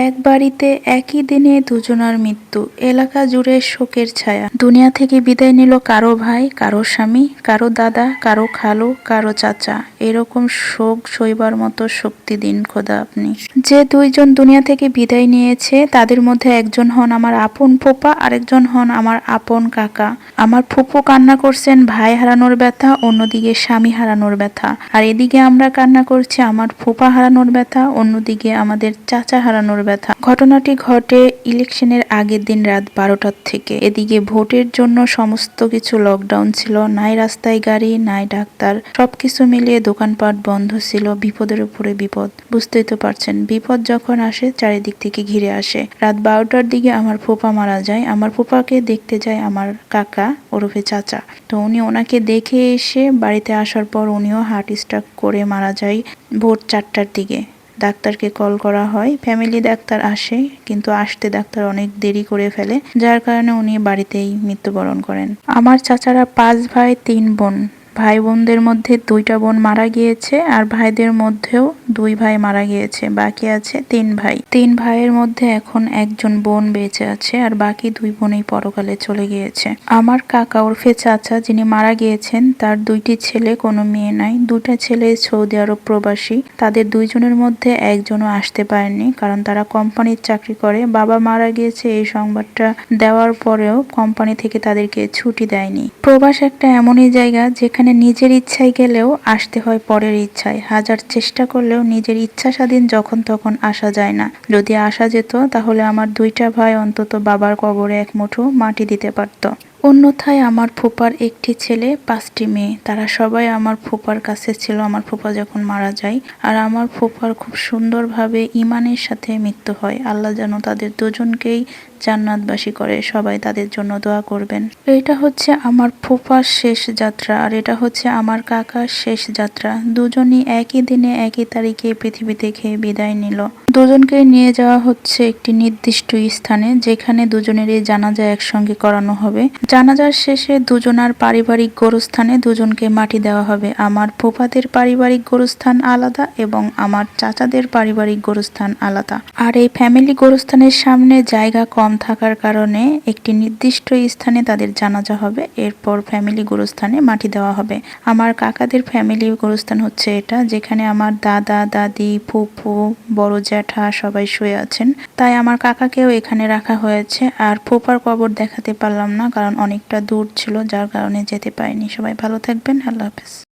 এক বাড়িতে একই দিনে দুজনার মৃত্যু, এলাকা জুড়ে শোকের ছায়া। দুনিয়া থেকে বিদায় নিল কারো ভাই, কারো স্বামী, কারো দাদা, কারো খালু, কারো চাচা। এরকম শোক সইবার মতো শক্তি দিন খোদা আপনি। যে দুইজন দুনিয়া থেকে বিদায় নিয়েছে তাদের মধ্যে একজন হন আমার আপন ফুপা, আরেকজন হন আমার আপন কাকা। আমার ফুপু কান্না করছেন ভাই হারানোর ব্যথা, অন্যদিকে স্বামী হারানোর ব্যথা। আর এদিকে আমরা কান্না করছি আমার ফুপা হারানোর ব্যথা, অন্যদিকে আমাদের চাচা হারানোর ব্যথা। ঘটনাটি ঘটে ইলেকশনের আগের দিন রাত 12টার থেকে। এদিকে ভোটের জন্য সমস্ত কিছু লকডাউন ছিল, নাই রাস্তায় গাড়ি, নাই ডাক্তার, সবকিছু মিলিয়ে দোকানপাট বন্ধ ছিল। বিপদের উপরে বিপদ, বুঝতেই তো পারছেন। বিপদ যখন আসে চারিদিক থেকে ঘিরে আসে। রাত 12টার দিকে আমার ফুপা মারা যায়। আমার ফুপাকে দেখতে যায় আমার কাকা ওরফে চাচা। তো উনি ওনাকে দেখে এসে বাড়িতে আসার পর উনিও হার্ট স্ট্রোক করে মারা যায় ভোর 4টার দিকে। ডাক্তারকে কল করা হয়, ফ্যামিলি ডাক্তার আসে, কিন্তু আসতে ডাক্তার অনেক দেরি করে ফেলে, যার কারণে উনি বাড়িতেই মৃত্যুবরণ করেন। আমার চাচারা 5 ভাই 3 বোন। ভাই বোনদের মধ্যে 2টা বোন মারা গিয়েছে, আর ভাইদের মধ্যেও 2 ভাই মারা গিয়েছে, বাকি আছে 3 ভাই। 3 ভাইয়ের মধ্যে এখন একজন বোন বেঁচে আছে, আর বাকি 2 বোনই পরকালে চলে গিয়েছে। আমার কাকা ওরফে চাচা যিনি মারা গিয়েছেন তার 2টি ছেলে, কোনো মেয়ে নাই। 2টা ছেলে সৌদি আরব প্রবাসী। তাদের 2 জনের মধ্যে একজনও আসতে পারেননি, কারণ তারা কোম্পানির চাকরি করে। বাবা মারা গিয়েছে এই সংবাদটা দেওয়ার পরেও কোম্পানি থেকে তাদেরকে ছুটি দেয়নি। প্রবাস একটা এমনই জায়গা যেখানে নিজের ইচ্ছায় গেলেও আসতে হয় পরের ইচ্ছায়। হাজার চেষ্টা করলেও নিজের ইচ্ছা স্বাধীন যখন তখন আসা যায় না। যদি আসা যেত তাহলে আমার 2টা ভাই অন্তত বাবার কবরে এক মুঠো মাটি দিতে পারত। অন্যথায় আমার ফুপার একটি ছেলে 5টি মেয়ে, তারা সবাই আমার ফুপার কাছে ছিল আমার ফুপা যখন মারা যায়। আর আমার ফুপার খুব সুন্দরভাবে ইমানের সাথে মৃত্যু হয়। আল্লাহ যেন তাদের দুজনকেই জান্নাতবাসী করে, সবাই তাদের জন্য দোয়া করবেন। এটা হচ্ছে আমার ফুপার শেষ যাত্রা, আর এটা হচ্ছে আমার কাকার শেষ যাত্রা। দুজনই একই দিনে একই তারিখে পৃথিবী থেকে বিদায় নিল। দুজনকে নিয়ে যাওয়া হচ্ছে একটি নির্দিষ্ট স্থানে, যেখানে দুজনেরই জানাজা একসঙ্গে করানো হবে। জানাজার শেষে দুজনার পারিবারিক গোরস্থানে দুজনকে মাটি দেওয়া হবে। আমার ফুফাদের পারিবারিক গোরস্থান আলাদা এবং আমার চাচাদের পারিবারিক গোরস্থান আলাদা। আর এই ফ্যামিলি গোরস্থানের সামনে জায়গা কম থাকার কারণে একটি নির্দিষ্ট স্থানে তাদের জানাজা হবে, এরপর ফ্যামিলি গোরস্থানে মাটি দেওয়া হবে। আমার কাকাদের ফ্যামিলি গোরস্থান হচ্ছে এটা, যেখানে আমার দাদা দাদি ফুফু বড় জ্যাঠা সবাই শুয়ে আছেন। তাই আমার কাকাকেও এখানে রাখা হয়েছে। আর ফুফার কবর দেখাতে পারলাম না, কারণ অনেকটা দূর ছিল, যার কারণে যেতে পারিনি। সবাই ভালো থাকবেন, আল্লাহ হাফেজ।